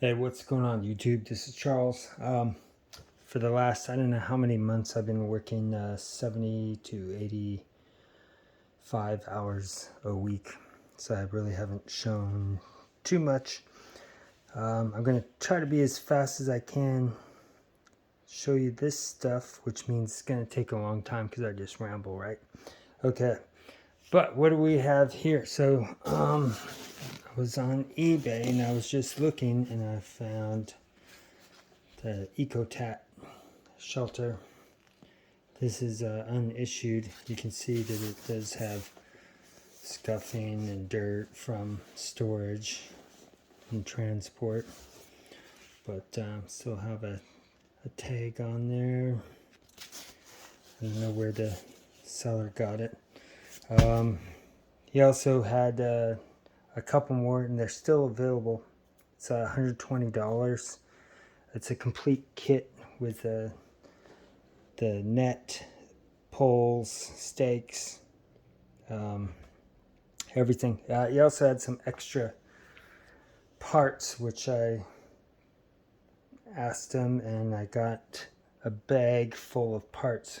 Hey, what's going on YouTube? This is Charles. For the last, I don't know how many months I've been working 70 to 85 hours a week. So I really haven't shown too much. I'm going to try to be as fast as I can, show you this stuff, which means it's going to take a long time because I just ramble, right? Okay, but what do we have here? So I was on eBay and I was just looking and I found the Ecotat shelter. This is unissued. You can see that it does have scuffing and dirt from storage and transport, but still have a tag on there. I don't know where the seller got it. He also had a couple more and they're still available. It's $120. It's a complete kit with the net, poles, stakes, everything. He also had some extra parts, which I asked him, and I got a bag full of parts,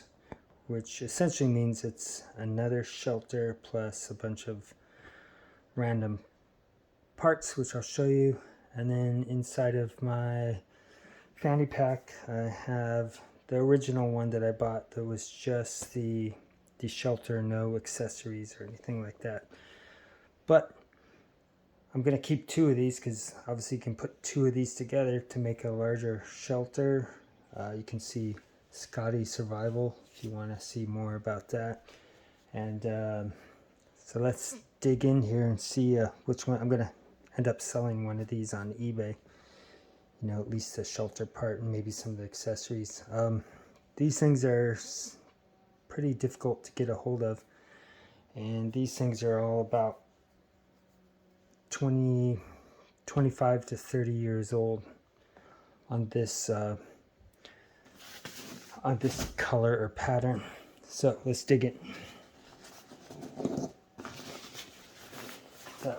which essentially means it's another shelter plus a bunch of random parts, which I'll show you. And then inside of my fanny pack, I have the original one that I bought that was just the shelter, no accessories or anything like that. But I'm going to keep two of these because obviously you can put two of these together to make a larger shelter. You can see Scotty Survival if you want to see more about that. And so let's dig in here and see which one. I'm going to end up selling one of these on eBay. You know, at least the shelter part and maybe some of the accessories. These things are pretty difficult to get a hold of, and these things are all about 25 to 30 years old on this color or pattern. So let's dig in. So,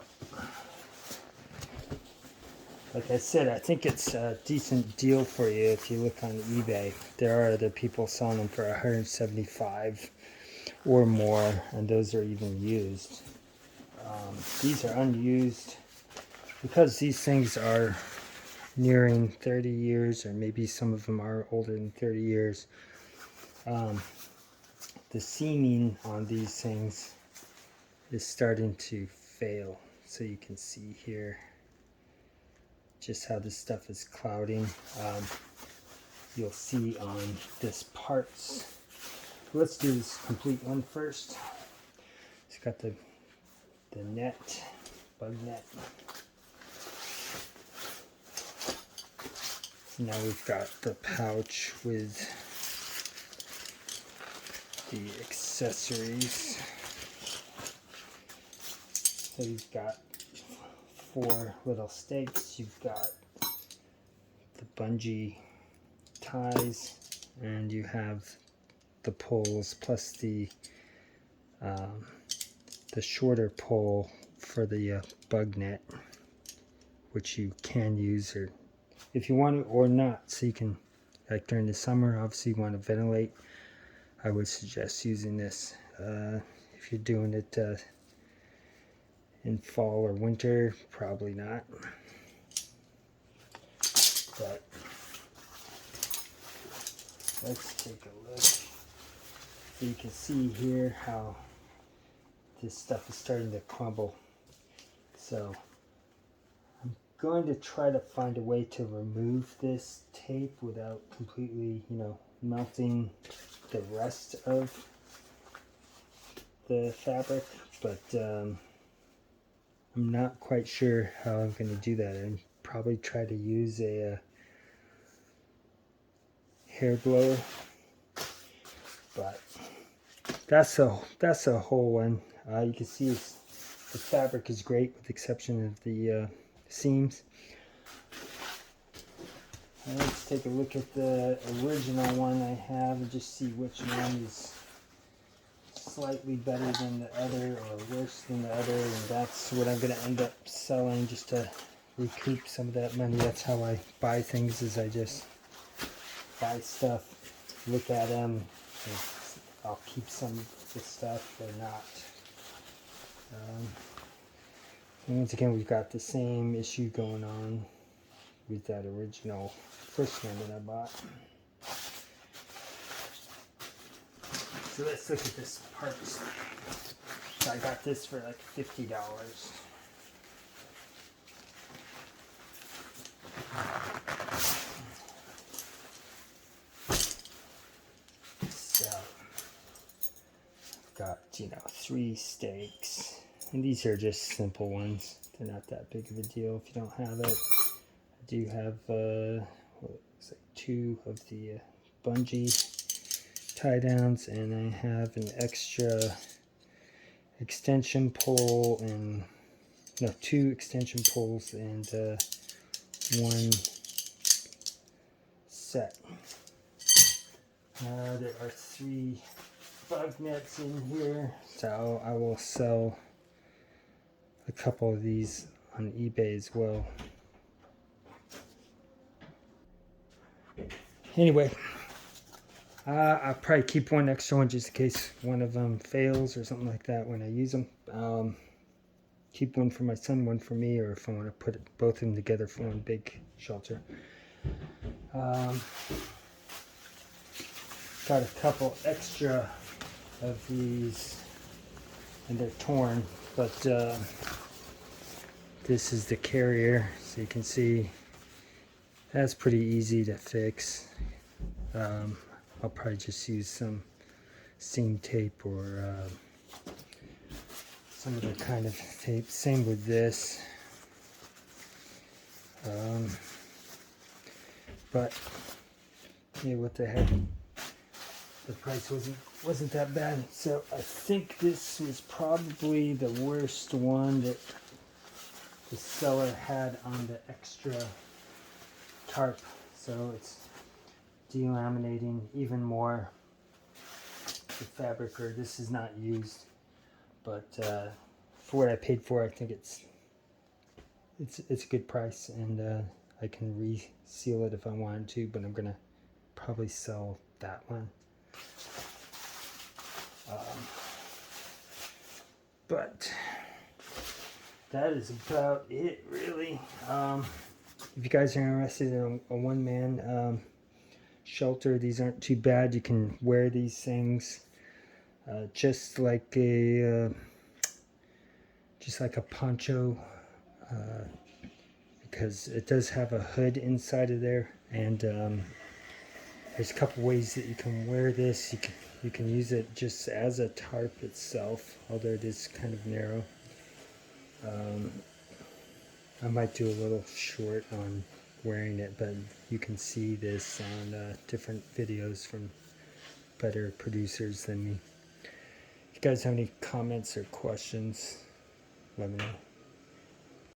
like I said, I think it's a decent deal for you if you look on eBay. There are other people selling them for $175 or more, and those are even used. These are unused because these things are nearing 30 years, or maybe some of them are older than 30 years. The seaming on these things is starting to fail. So you can see here just how this stuff is clouding. You'll see on this parts. Let's do this complete one first. It's got the net, bug net. Now we've got the pouch with the accessories. So you've got 4 little stakes, you've got the bungee ties, and you have the poles plus the shorter pole for the bug net, which you can use or if you want to or not. So you can, like during the summer, obviously you want to ventilate. I would suggest using this. If you're doing it in fall or winter, probably not. But let's take a look. So you can see here how this stuff is starting to crumble. So I'm going to try to find a way to remove this tape without completely, melting the rest of the fabric, but I'm not quite sure how I'm going to do that. I'd probably try to use a hair blower, but that's a whole one. You can see the fabric is great with the exception of the seams. And let's take a look at the original one I have and just see which one is slightly better than the other or worse than the other, and that's what I'm going to end up selling just to recoup some of that money. That's how I buy things, is I just buy stuff, look at them, and I'll keep some of the stuff or not. And once again, we've got the same issue going on with that original first one that I bought. So let's look at this part. So I got this for like $50. So I've got, 3 steaks. And these are just simple ones. They're not that big of a deal if you don't have it. I do have looks like 2 of the bungee tie downs, and I have an extra extension pole and 2 extension poles and 1 set. There are 3 bug nets in here, so I will sell a couple of these on eBay as well. Anyway, I'll probably keep 1 extra one just in case one of them fails or something like that when I use them. Keep 1 for my son, 1 for me, or if I want to put both of them together for 1 big shelter. Got a couple extra of these, and they're torn, but this is the carrier, so you can see that's pretty easy to fix. I'll probably just use some seam tape or some other kind of tape. Same with this. But yeah, what the heck? The price wasn't that bad. So I think this was probably the worst one that the seller had on the extra tarp. So it's delaminating even more the fabric, or this is not used. But for what I paid for, I think it's a good price, and I can reseal it if I wanted to, but I'm gonna probably sell that one. But that is about it, really. If you guys are interested in a one-man shelter, these aren't too bad. You can wear these things just like a poncho, because it does have a hood inside of there, and there's a couple ways that you can wear this. You can use it just as a tarp itself, although it is kind of narrow. I might do a little short on wearing it, but you can see this on different videos from better producers than me. If you guys have any comments or questions, let me know.